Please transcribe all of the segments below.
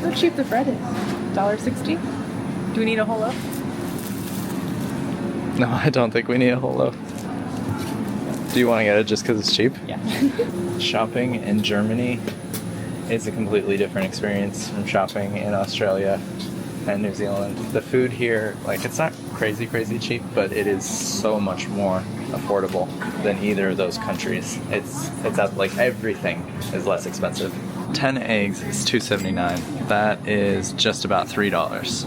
how cheap the bread is. $1.60. Do we need a whole loaf? No, I don't think we need a whole loaf. Do you want to get it just because it's cheap? Yeah. Shopping in Germany is a completely different experience from shopping in Australia and New Zealand. The food here, like, it's not crazy cheap, but it is so much more affordable than either of those countries. It's like everything is less expensive. 10 eggs is $2.79. That is just about $3.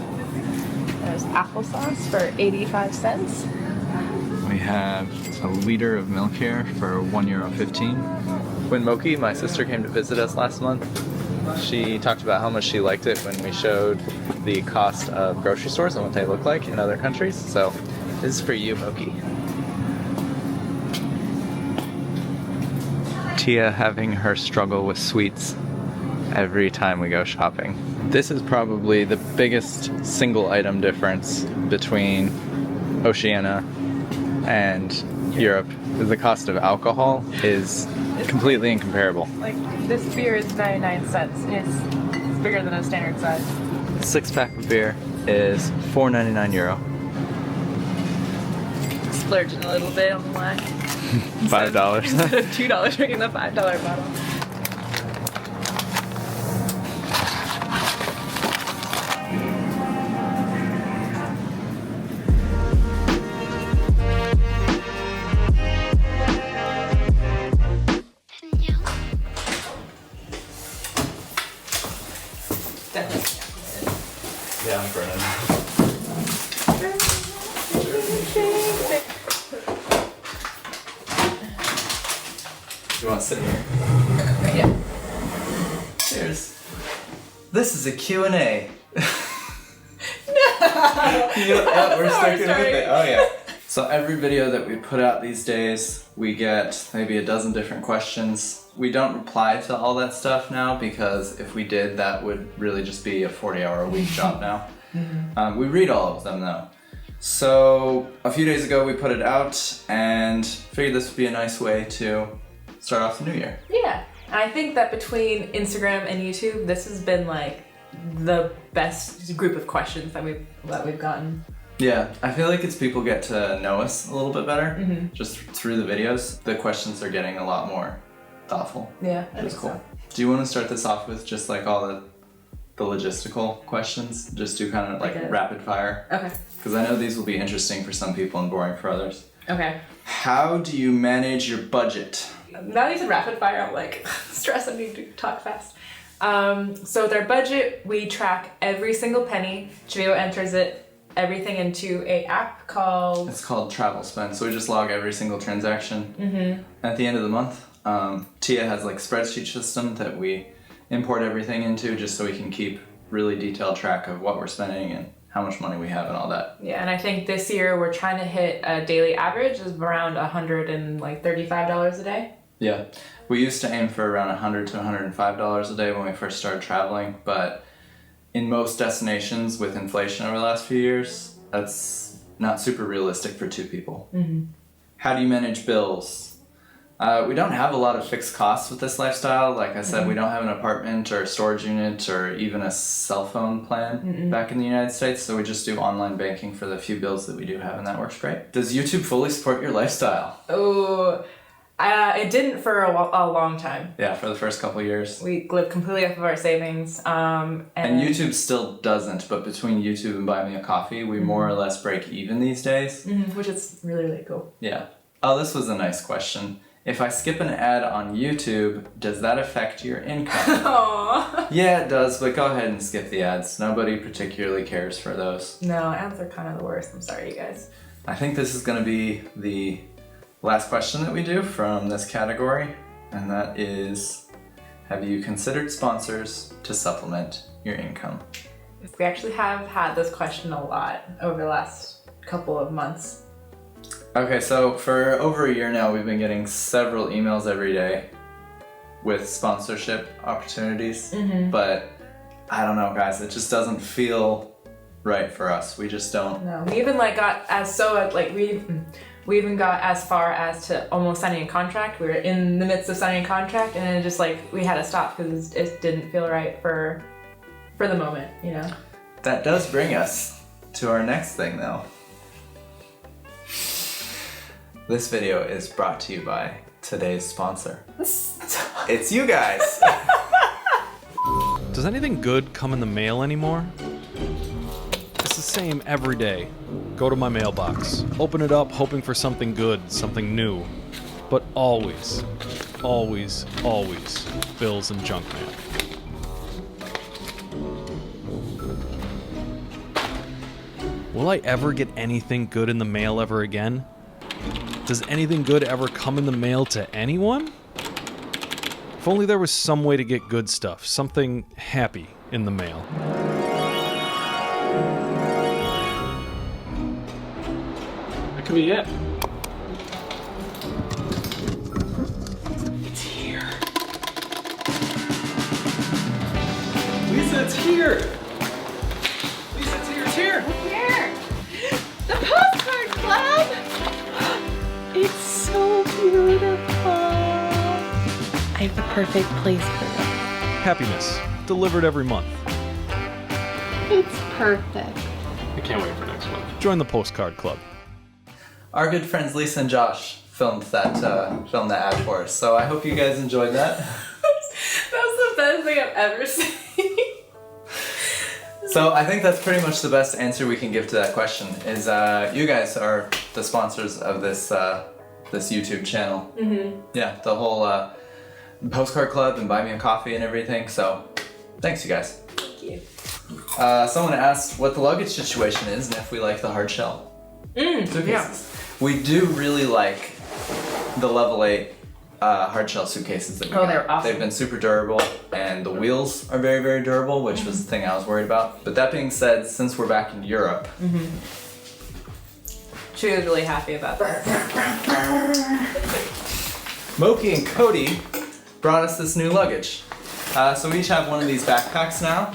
There's applesauce for 85 cents. We have a liter of milk here for €1.15. When Moki, my sister, came to visit us last month, she talked about how much she liked it when we showed the cost of grocery stores and what they look like in other countries. So this is for you, Moki. Tia having her struggle with sweets every time we go shopping. This is probably the biggest single item difference between Oceania and Europe. The cost of alcohol is completely incomparable. Like, this beer is 99 cents. It's bigger than a standard size. 6-pack of beer is €4.99. Splurging a little bit on the wine. $5. Instead of $2 drinking the $5 bottle. Yeah, I'm burning. You want to sit here? Yeah. Cheers. This is a Q&A. No! We're sticking with it. Oh yeah. So every video that we put out these days, we get maybe a dozen different questions. We don't reply to all that stuff now because if we did, that would really just be a 40-hour-a-week job now. We read all of them though. So a few days ago we put it out and figured this would be a nice way to start off the new year. Yeah, and I think that between Instagram and YouTube, this has been like the best group of questions that we've gotten. Yeah, I feel like it's people get to know us a little bit better just through the videos. The questions are getting a lot more thoughtful. Yeah, That's cool. So. Do you want to start this off with just like all the logistical questions? Just do kind of like rapid fire. Okay. Because I know these will be interesting for some people and boring for others. Okay. How do you manage your budget? Now these are rapid fire, I'm like stressed, I need to talk fast. So with our budget, we track every single penny. Cheveyo enters everything into a app called... It's called Travel Spend. So we just log every single transaction. At the end of the month, Tia has like a spreadsheet system that we import everything into just so we can keep really detailed track of what we're spending and how much money we have and all that. Yeah, and I think this year we're trying to hit a daily average of around $135 a day. Yeah, we used to aim for around $100 to $105 a day when we first started traveling, but in most destinations with inflation over the last few years, that's not super realistic for two people. How do you manage bills? We don't have a lot of fixed costs with this lifestyle. Like I said, we don't have an apartment or a storage unit or even a cell phone plan back in the United States, so we just do online banking for the few bills that we do have, and that works great. Does YouTube fully support your lifestyle? Oh, it didn't for a long time. Yeah, for the first couple of years. We lived completely off of our savings. And YouTube still doesn't, but between YouTube and Buy Me a Coffee, we more or less break even these days. Which is really, really cool. Yeah. Oh, this was a nice question. If I skip an ad on YouTube, does that affect your income? Aww. Yeah, it does, but go ahead and skip the ads. Nobody particularly cares for those. No, ads are kind of the worst. I'm sorry, you guys. I think this is going to be the last question that we do from this category, and that is, have you considered sponsors to supplement your income? We actually have had this question a lot over the last couple of months. Okay, so for over a year now, we've been getting several emails every day with sponsorship opportunities, but I don't know, guys, it just doesn't feel right for us. We just don't. No, we even got we even got as far as to almost signing a contract. We were in the midst of signing a contract, and then just we had to stop because it didn't feel right for for the moment, you know. That does bring us to our next thing, though. This video is brought to you by today's sponsor. It's you guys. Does anything good come in the mail anymore? It's the same every day. Go to my mailbox, open it up hoping for something good, something new. But always, always, always, bills and junk mail. Will I ever get anything good in the mail ever again? Does anything good ever come in the mail to anyone? If only there was some way to get good stuff, something happy in the mail. That could be it. It's here. Lisa, it's here! Lisa, it's here, it's here! Where? The postcard club! It's so beautiful. I have the perfect place for it. Happiness, delivered every month. It's perfect. I can't wait for next month. Join the postcard club. Our good friends Lisa and Josh filmed that ad for us, so I hope you guys enjoyed that. That was the best thing I've ever seen. So I think that's pretty much the best answer we can give to that question. Is you guys are the sponsors of this this YouTube channel. Mm-hmm. Yeah, the whole postcard club and buy me a coffee and everything. So thanks, you guys. Thank you. Someone asked what the luggage situation is and if we like the hard shell suitcases. Yeah. We do really like the level 8 hard shell suitcases that we got. They're awesome. They've been super durable, and the wheels are very, very durable, which was the thing I was worried about. But that being said, since we're back in Europe, She was really happy about that. Moki and Cody brought us this new luggage. So we each have one of these backpacks now.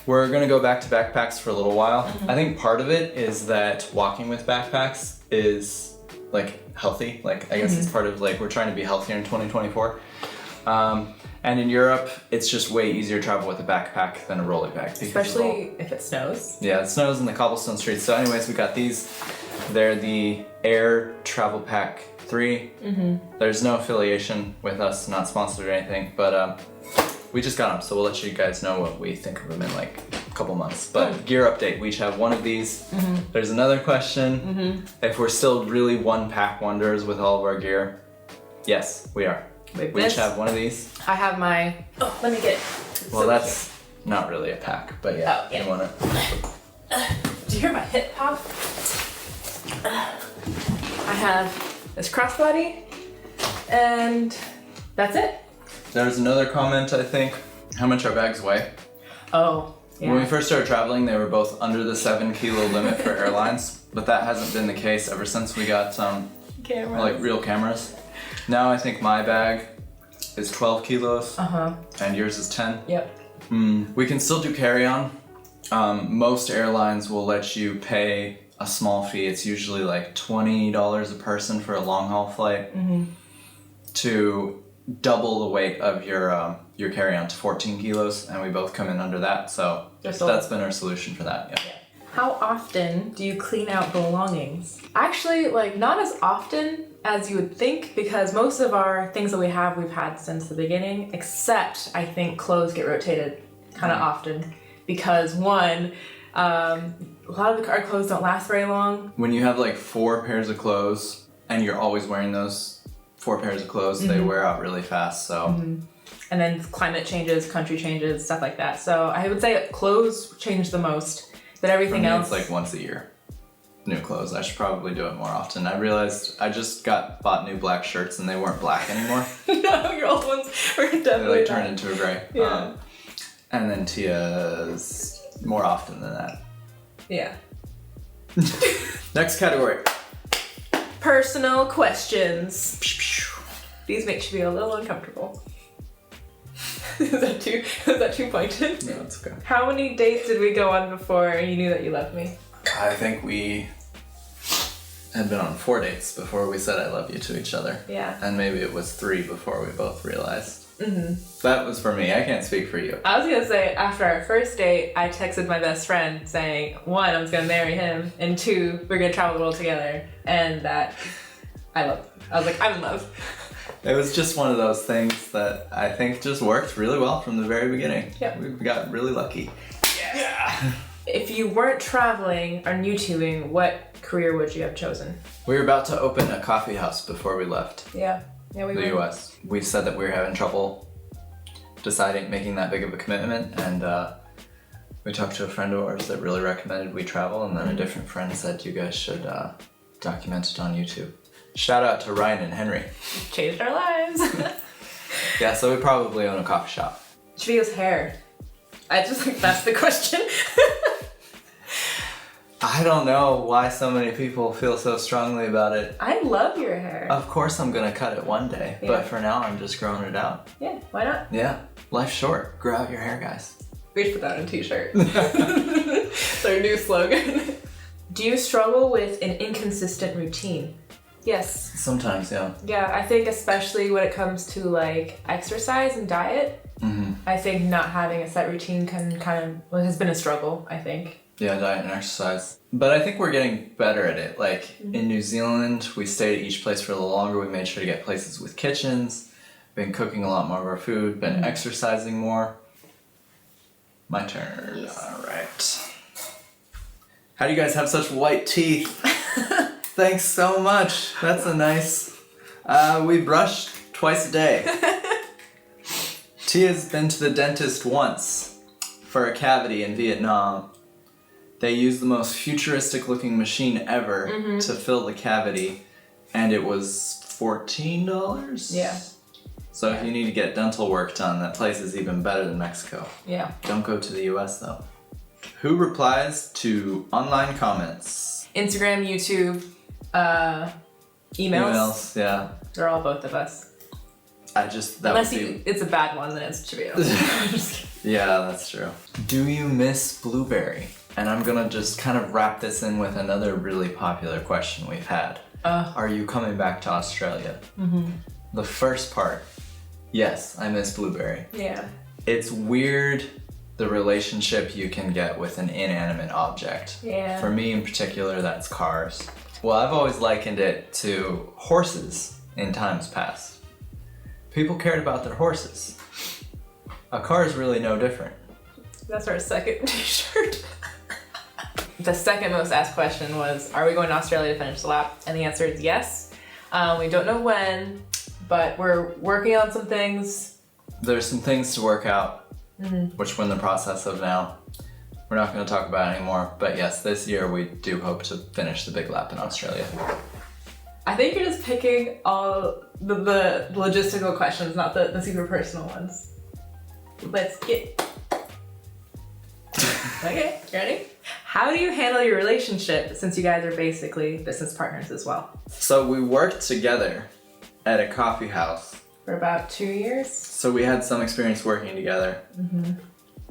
We're gonna go back to backpacks for a little while. I think part of it is that walking with backpacks is like healthy. Like I guess it's part of like we're trying to be healthier in 2024. And in Europe, it's just way easier to travel with a backpack than a rolly bag. Especially if it snows. Yeah, it snows in the cobblestone streets. So anyways, we got these. They're the Air Travel Pack 3. There's no affiliation with us, not sponsored or anything, but we just got them, so we'll let you guys know what we think of them in like a couple months. But gear update, we each have one of these. There's another question. If we're still really one pack wonders with all of our gear, yes, we are. Like We this. each have one of these. I have my. Oh, let me get. Well, that's not really a pack, but yeah, Oh, yeah. you want it. Do you hear my hip pop? I have this crossbody, and that's it. There's another comment, I think. How much our bags weigh? Oh, When we yeah. first started traveling, they were both under the 7 kilo limit for airlines, but that hasn't been the case ever since we got Camera. like real cameras. Now I think my bag is 12 kilos and yours is 10. Yep. We can still do carry-on. Most airlines will let you pay a small fee. It's usually like $20 a person for a long haul flight to double the weight of your carry-on to 14 kilos, and we both come in under that. So that's been our solution for that. Yeah. How often do you clean out belongings? Actually, like not as often as you would think, because most of our things that we've had since the beginning, except I think clothes get rotated kind of often because one, a lot of our clothes don't last very long. When you have like 4 pairs of clothes and you're always wearing those 4 pairs of clothes, they wear out really fast. So. And then climate changes, country changes, stuff like that. So I would say clothes change the most, but everything else. It's like once a year. New clothes. I should probably do it more often. I realized I just bought new black shirts and they weren't black anymore. No, your old ones were They definitely like turned into a gray. Yeah. And then Tia's more often than that. Yeah. Next category. Personal questions. These make you feel a little uncomfortable. Is that too pointed? No, it's okay. How many dates did we go on before you knew that you loved me? I think we had been on 4 dates before we said I love you to each other. Yeah. And maybe it was 3 before we both realized. That was for me. I can't speak for you. I was gonna say, after our first date, I texted my best friend saying, 1, I was gonna marry him, and 2, we're gonna travel the world together, and that I was like, I'm in love. It was just one of those things that I think just worked really well from the very beginning. Yep. We got really lucky. Yeah. If you weren't traveling or YouTubing, what career would you have chosen? We were about to open a coffee house before we left Yeah, we the were. US. We said that we were having trouble making that big of a commitment, and we talked to a friend of ours that really recommended we travel, and then a different friend said you guys should document it on YouTube. Shout out to Ryan and Henry. Changed our lives. Yeah, so we probably own a coffee shop. Cheveyo's hair. I just like, that's the question. I don't know why so many people feel so strongly about it. I love your hair. Of course I'm gonna cut it one day, Yeah. but for now I'm just growing it out. Yeah, why not? Yeah, life's short. Grow out your hair, guys. We should put that on a t-shirt. It's our new slogan. Do you struggle with an inconsistent routine? Yes. Sometimes, yeah. Yeah, I think especially when it comes to like exercise and diet, I think not having a set routine has been a struggle, I think. Yeah, diet and exercise. But I think we're getting better at it. Like in New Zealand, we stayed at each place for a little longer. We made sure to get places with kitchens, been cooking a lot more of our food, been exercising more. My turn. Yes. All right. How do you guys have such white teeth? Thanks so much. That's a nice... we brush twice a day. Tia's been to the dentist once for a cavity in Vietnam. They used the most futuristic looking machine ever to fill the cavity, and it was $14? Yeah. So if you need to get dental work done, that place is even better than Mexico. Yeah. Don't go to the US though. Who replies to online comments? Instagram, YouTube, emails. Yeah. They're all both of us. Unless It's a bad one, then it's Cheveyo. Yeah, that's true. Do you miss Blueberry? And I'm gonna just kind of wrap this in with another really popular question we've had. Are you coming back to Australia? The first part, yes, I miss Blueberry. Yeah. It's weird the relationship you can get with an inanimate object. Yeah. For me in particular, that's cars. Well, I've always likened it to horses in times past. People cared about their horses. A car is really no different. That's our second t-shirt. The second most asked question was, are we going to Australia to finish the lap? And the answer is yes. We don't know when, but we're working on some things. There's some things to work out, which we're in the process of now. We're not going to talk about it anymore, but yes, this year we do hope to finish the big lap in Australia. I think you're just picking all the logistical questions, not the super personal ones. Let's get... Okay, ready? How do you handle your relationship since you guys are basically business partners as well? So we worked together at a coffee house. For about 2 years? So we had some experience working together.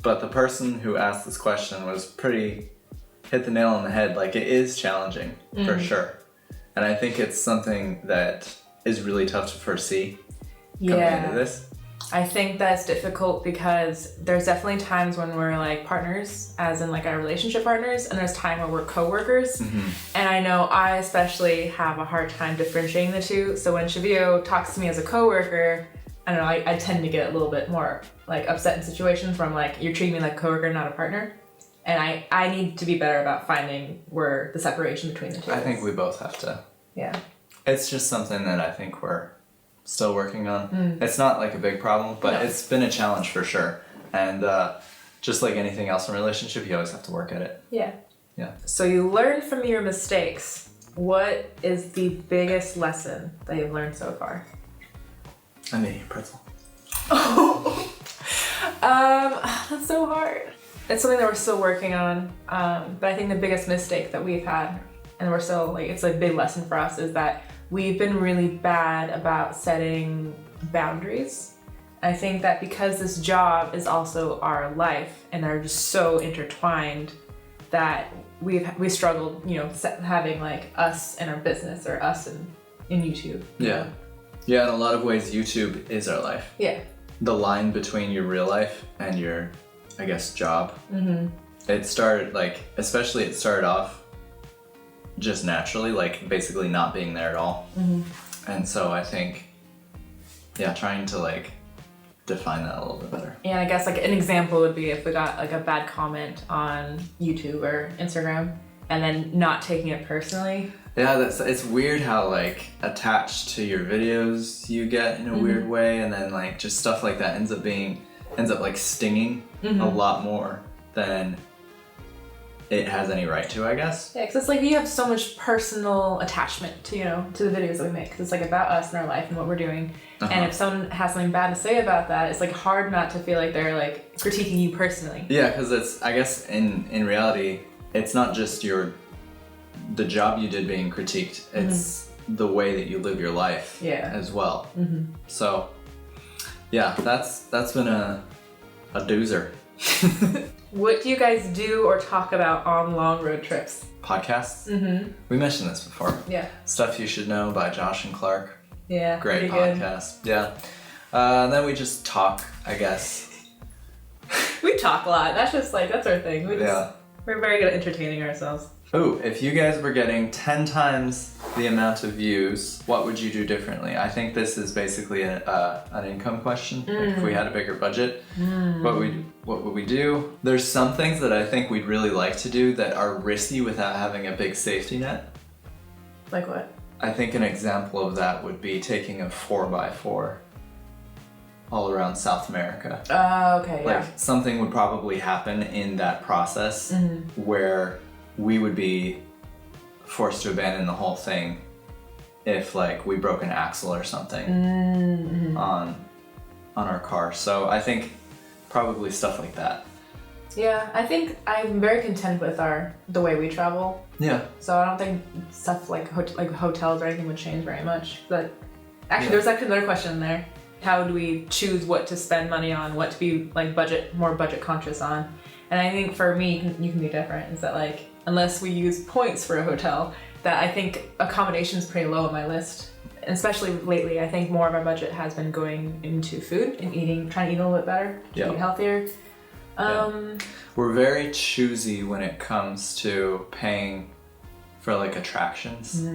But the person who asked this question was hit the nail on the head. Like, it is challenging, for sure. And I think it's something that is really tough to foresee coming into this. I think that's difficult because there's definitely times when we're like partners, as in like our relationship partners, and there's time when we're coworkers. And I know I especially have a hard time differentiating the two. So when Cheveyo talks to me as a coworker, I don't know, I tend to get a little bit more like upset in situations where I'm like, you're treating me like a coworker, not a partner. And I need to be better about finding where the separation between the two is. I think we both have to. Yeah. It's just something that I think we're still working on. It's not like a big problem, but it's been a challenge for sure. And just like anything else in a relationship, you always have to work at it. Yeah. Yeah. So you learn from your mistakes. What is the biggest lesson that you've learned so far? I'm eating a pretzel. That's so hard. It's something that we're still working on. But I think the biggest mistake that we've had, and we're still like, it's a big lesson for us, is that we've been really bad about setting boundaries. I think that because this job is also our life and they're just so intertwined that we struggled, you know, having like us in our business or us in YouTube. Yeah. Yeah, in a lot of ways, YouTube is our life. Yeah. the line between your real life and your, I guess, job. It started especially it started off just naturally, like basically not being there at all. And so I think, yeah, trying to like define that a little bit better. Yeah, I guess like an example would be if we got like a bad comment on YouTube or Instagram and then not taking it personally. Yeah, it's weird how like attached to your videos you get in a weird way, and then like just stuff like that ends up like stinging a lot more than it has any right to, I guess. Yeah, because it's like you have so much personal attachment to, to the videos that we make. Because it's like about us and our life and what we're doing. And if someone has something bad to say about that, it's like hard not to feel like they're like critiquing you personally. Yeah, because it's, I guess in reality, it's not just the job you did being critiqued, it's the way that you live your life as well. So yeah, that's been a doozer. What do you guys do or talk about on long road trips? Podcasts? We mentioned this before. Yeah. Stuff You Should Know by Josh and Clark. Yeah. Great podcast. Good. Yeah. And then we just talk, I guess. We talk a lot. That's just like, that's our thing. We're very good at entertaining ourselves. Ooh, if you guys were getting 10 times the amount of views, what would you do differently? I think this is basically an income question. Like if we had a bigger budget, what would we do? There's some things that I think we'd really like to do that are risky without having a big safety net. Like what? I think an example of that would be taking a 4x4 all around South America. Okay, Like something would probably happen in that process where we would be forced to abandon the whole thing if like we broke an axle or something on our car. So I think probably stuff like that. Yeah, I think I'm very content with the way we travel. Yeah. So I don't think stuff like hotels or anything would change very much. But actually, there's actually another question in there. How do we choose what to spend money on, what to be like more budget conscious on? And I think for me, you can be different. Is that like, unless we use points for a hotel, that I think accommodation's pretty low on my list. And especially lately, I think more of our budget has been going into food and trying to eat a little bit better, eat healthier. We're very choosy when it comes to paying for like attractions.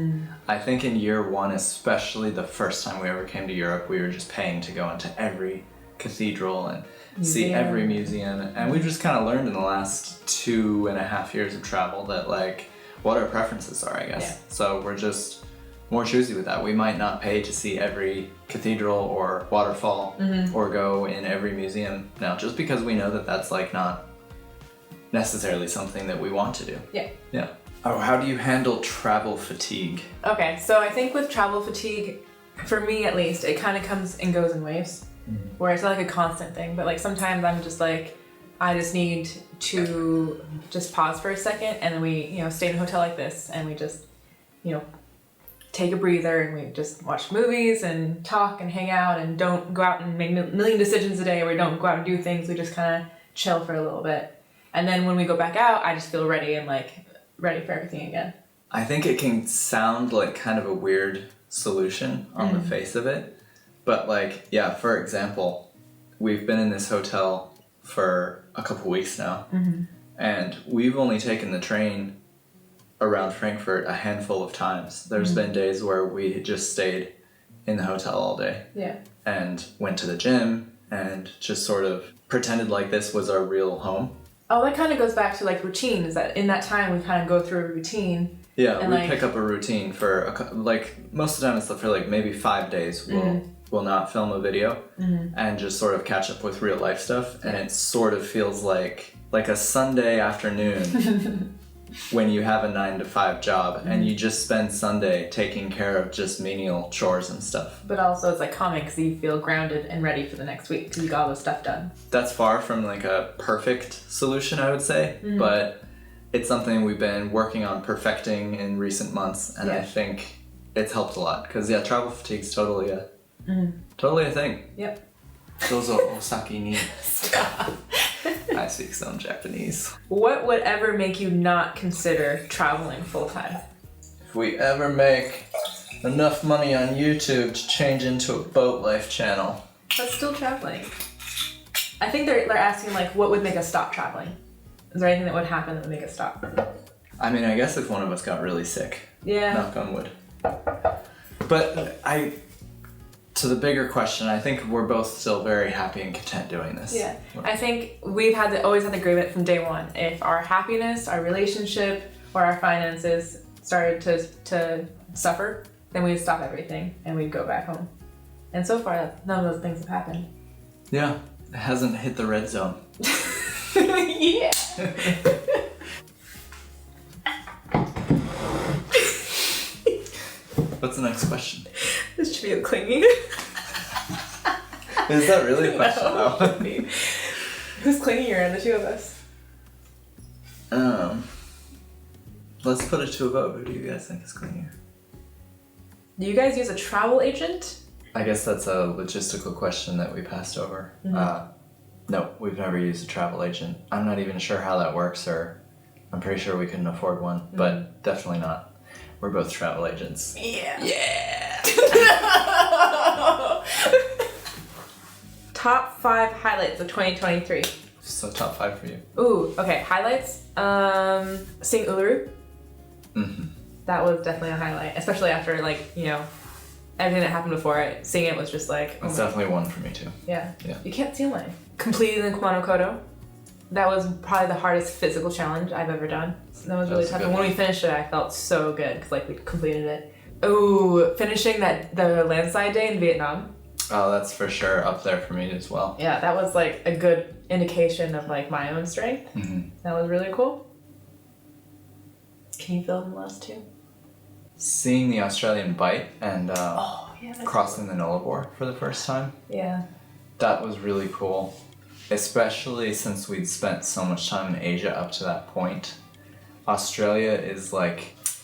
I think in year one, especially the first time we ever came to Europe, we were just paying to go into every cathedral and see every museum, and we've just kind of learned in the last 2.5 years of travel that like what our preferences are, I guess. So we're just more choosy with that. We might not pay to see every cathedral or waterfall or go in every museum now, just because we know that that's like not necessarily something that we want to do. Yeah. Oh, how do you handle travel fatigue? Okay, so I think with travel fatigue, for me at least, it kind of comes and goes in waves. Where it's not like a constant thing, but like sometimes I'm just like, I just need to just pause for a second, and then we, stay in a hotel like this, and we just, take a breather, and we just watch movies and talk and hang out, and don't go out and make a million decisions a day, or we don't go out and do things. We just kind of chill for a little bit, and then when we go back out, I just feel ready and like ready for everything again. I think it can sound like kind of a weird solution on the face of it. But like, yeah, for example, we've been in this hotel for a couple weeks now, and we've only taken the train around Frankfurt a handful of times. There's been days where we had just stayed in the hotel all day and went to the gym and just sort of pretended like this was our real home. Oh, that kind of goes back to like routine, is that in that time we kind of go through a routine. Yeah, we pick up a routine for most of the time it's for like maybe 5 days. We'll not film a video and just sort of catch up with real life stuff, and it sort of feels like a Sunday afternoon when you have a 9-to-5 job and you just spend Sunday taking care of just menial chores and stuff. But also it's like calming because you feel grounded and ready for the next week because you got all this stuff done. That's far from like a perfect solution, I would say, but it's something we've been working on perfecting in recent months, and I think it's helped a lot because travel fatigue's totally a thing. Yep. Dozo osaki ni. Stop. I speak some Japanese. What would ever make you not consider traveling full time? If we ever make enough money on YouTube to change into a boat life channel. That's still traveling. I think they're asking like, what would make us stop traveling? Is there anything that would happen that would make us stop? I mean, I guess if one of us got really sick. Yeah. Knock on wood. But to the bigger question, I think we're both still very happy and content doing this. Yeah. I think we've always had the agreement from day one. If our happiness, our relationship, or our finances started to suffer, then we'd stop everything and we'd go back home. And so far, none of those things have happened. Yeah. It hasn't hit the red zone. Yeah. What's the next question? This should be clinging. Is that really a question though? Who's clingier, the two of us? Let's put it to a vote. Who do you guys think is clingier? Do you guys use a travel agent? I guess that's a logistical question that we passed over. Mm-hmm. No, we've never used a travel agent. I'm not even sure how that works, or I'm pretty sure we couldn't afford one, but definitely not. We're both travel agents. Yeah. Yeah! Top 5 highlights of 2023. So top 5 for you. Ooh, okay, highlights. Seeing Uluru. Mm-hmm. That was definitely a highlight, especially after everything that happened before it. Seeing it was just like, That's definitely one for me too. Yeah. Yeah. You can't see a line. Completing the Kumano Kodo. That was probably the hardest physical challenge I've ever done. That was really tough. And when we finished it, I felt so good because we completed it. Oh, finishing the landslide day in Vietnam. Oh, that's for sure up there for me as well. Yeah, that was a good indication of my own strength. Mm-hmm. That was really cool. Can you fill in the last 2? Seeing the Australian Bight and that's crossing the Nullarbor for the first time. Yeah. That was really cool, especially since we'd spent so much time in Asia up to that point. Australia is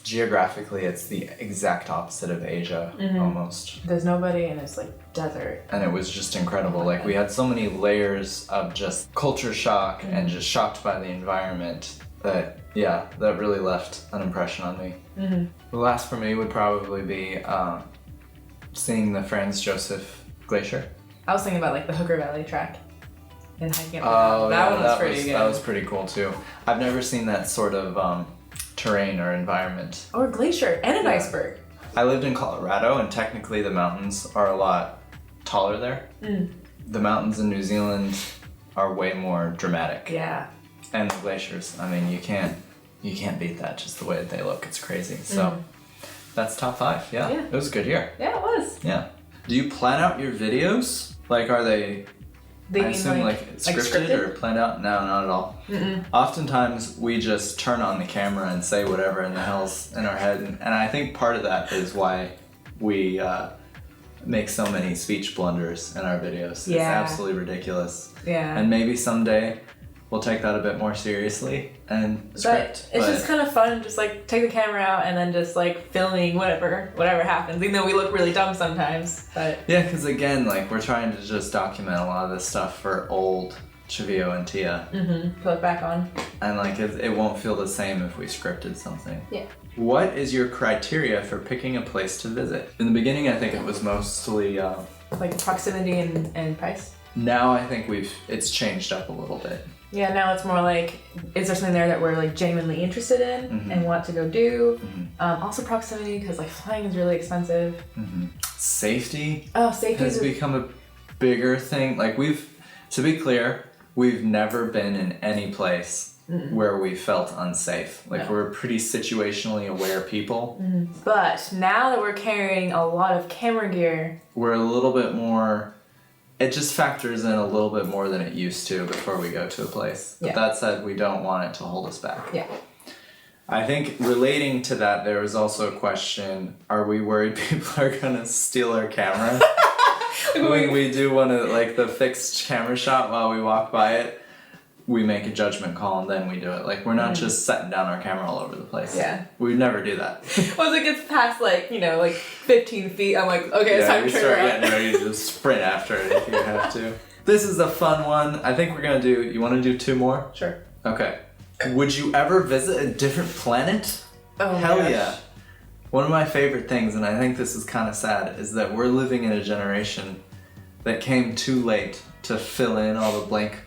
geographically, it's the exact opposite of Asia, almost. There's nobody and it's desert. And it was just incredible. We had so many layers of just culture shock and just shocked by the environment that, yeah, that really left an impression on me. Mm-hmm. The last for me would probably be seeing the Franz Josef Glacier. I was thinking about the Hooker Valley track and hiking up. Oh, that yeah, one was pretty good. That was pretty cool too. I've never seen that sort of terrain or environment. Or glacier and an iceberg. I lived in Colorado, and technically the mountains are a lot taller there. The mountains in New Zealand are way more dramatic. Yeah. And the glaciers, I mean, you can't beat that, just the way that they look. It's crazy. So that's top 5. Yeah. It was a good year. Yeah, it was. Yeah. Do you plan out your videos? Are they I assume scripted or planned out? No, not at all. Mm-mm. Oftentimes we just turn on the camera and say whatever in the hell's in our head, and I think part of that is why we make so many speech blunders in our videos. Yeah. It's absolutely ridiculous. Yeah. And maybe someday we'll take that a bit more seriously and script. It's just kind of fun, just take the camera out and then just filming whatever happens, even though we look really dumb sometimes. But yeah, because again, we're trying to just document a lot of this stuff for old Cheveyo and Tia. Put it back on. And it won't feel the same if we scripted something. Yeah. What is your criteria for picking a place to visit? In the beginning, I think it was mostly proximity and price. Now I think it's changed up a little bit. Yeah, now it's more is there something there that we're genuinely interested in and want to go do? Also proximity, because flying is really expensive. Safety. Oh, safety has become a bigger thing. To be clear, we've never been in any place where we felt unsafe. We're pretty situationally aware people. But now that we're carrying a lot of camera gear, we're a little bit more. It just factors in a little bit more than it used to before we go to a place. But that said, we don't want it to hold us back. Yeah. I think relating to that, there was also a question, are we worried people are going to steal our camera? When we do one of the fixed camera shot while we walk by it, we make a judgment call and then we do it. We're not just setting down our camera all over the place. Yeah. We'd never do that. Once it gets past 15 feet, I'm okay, it's time to turn around. Yeah, you just sprint after it if you have to. This is a fun one. I think we're gonna do, you wanna do 2 more? Sure. Okay. Would you ever visit a different planet? Oh Hell my gosh. yeah. One of my favorite things, and I think this is kind of sad, is that we're living in a generation that came too late to fill in all the blank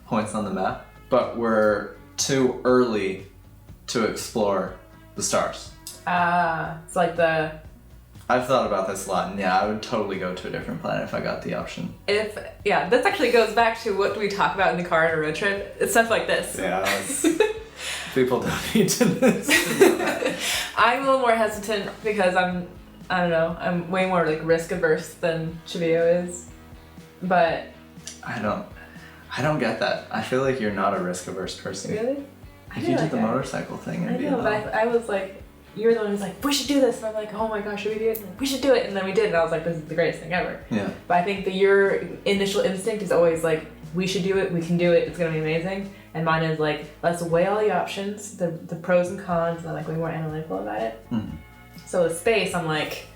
points on the map, but we're too early to explore the stars. It's like the I've thought about this a lot, and yeah, I would totally go to a different planet if I got the option. this actually goes back to what we talk about in the car on a road trip. It's stuff like this. Yeah, people don't need to listen. I'm a little more hesitant because I don't know, I'm way more like risk averse than Cheveyo is. But I don't get that. I feel like you're not a risk averse person. really? If you did the motorcycle thing in I know, Vietnam. but I was like, you were the one who's like, we should do this. And I'm like, oh my gosh, should we do it? We should do it. And then we did. And I was like, this is the greatest thing ever. Yeah. But I think that your initial instinct is always like, we should do it. We can do it. It's going to be amazing. And mine is like, let's weigh all the options, the pros and cons, and then like way more analytical about it. Mm-hmm. So with space, I'm like,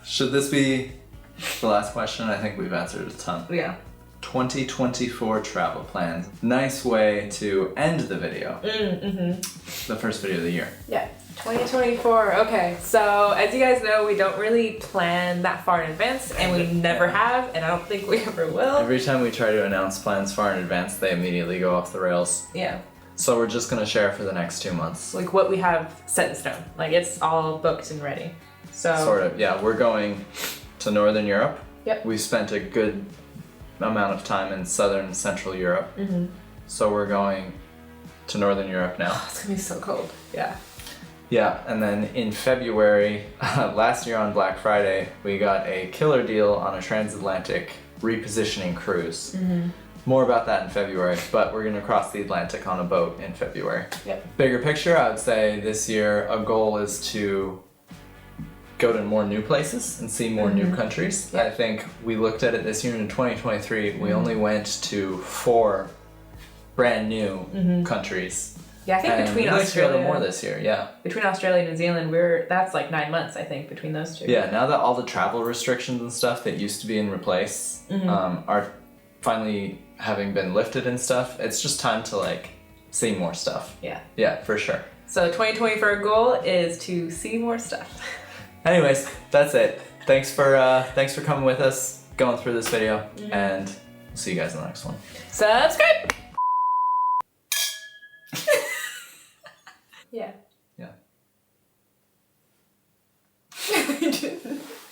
Should this be the last question? I think we've answered a ton. yeah. 2024 travel plans. Nice way to end the video. Mm-hmm. The first video of the year. Yeah. 2024. Okay. So as you guys know, we don't really plan that far in advance, and we never have, and I don't think we ever will. Every time we try to announce plans far in advance, they immediately go off the rails. Yeah. So we're just gonna share for the next 2 months. Like what we have set in stone. Like it's all booked and ready. So Sort of, yeah. We're going to Northern Europe. Yep. We spent a good amount of time in Southern and Central Europe. Mm-hmm. So we're going to Northern Europe now. Oh, it's gonna be so cold. Yeah. Yeah, and then in February, last year on Black Friday, we got a killer deal on a transatlantic repositioning cruise. Mm-hmm. More about that in February, but we're gonna cross the Atlantic on a boat in February. Yep. Bigger picture, I would say this year a goal is to go to more new places and see more new countries. Yep. I think we looked at it this year in 2023, we only went to 4 brand new countries. Yeah, I think And between we'd like to go to Australia, more this year, yeah. between Australia and New Zealand, that's like 9 months, I think, between those two. Yeah, now that all the travel restrictions and stuff that used to be in replace are finally having been lifted and stuff, it's just time to like see more stuff. Yeah. Yeah, for sure. So 2024 goal is to see more stuff. Anyways, that's it. Thanks for coming with us, going through this video, and we'll see you guys in the next one. Subscribe! Yeah.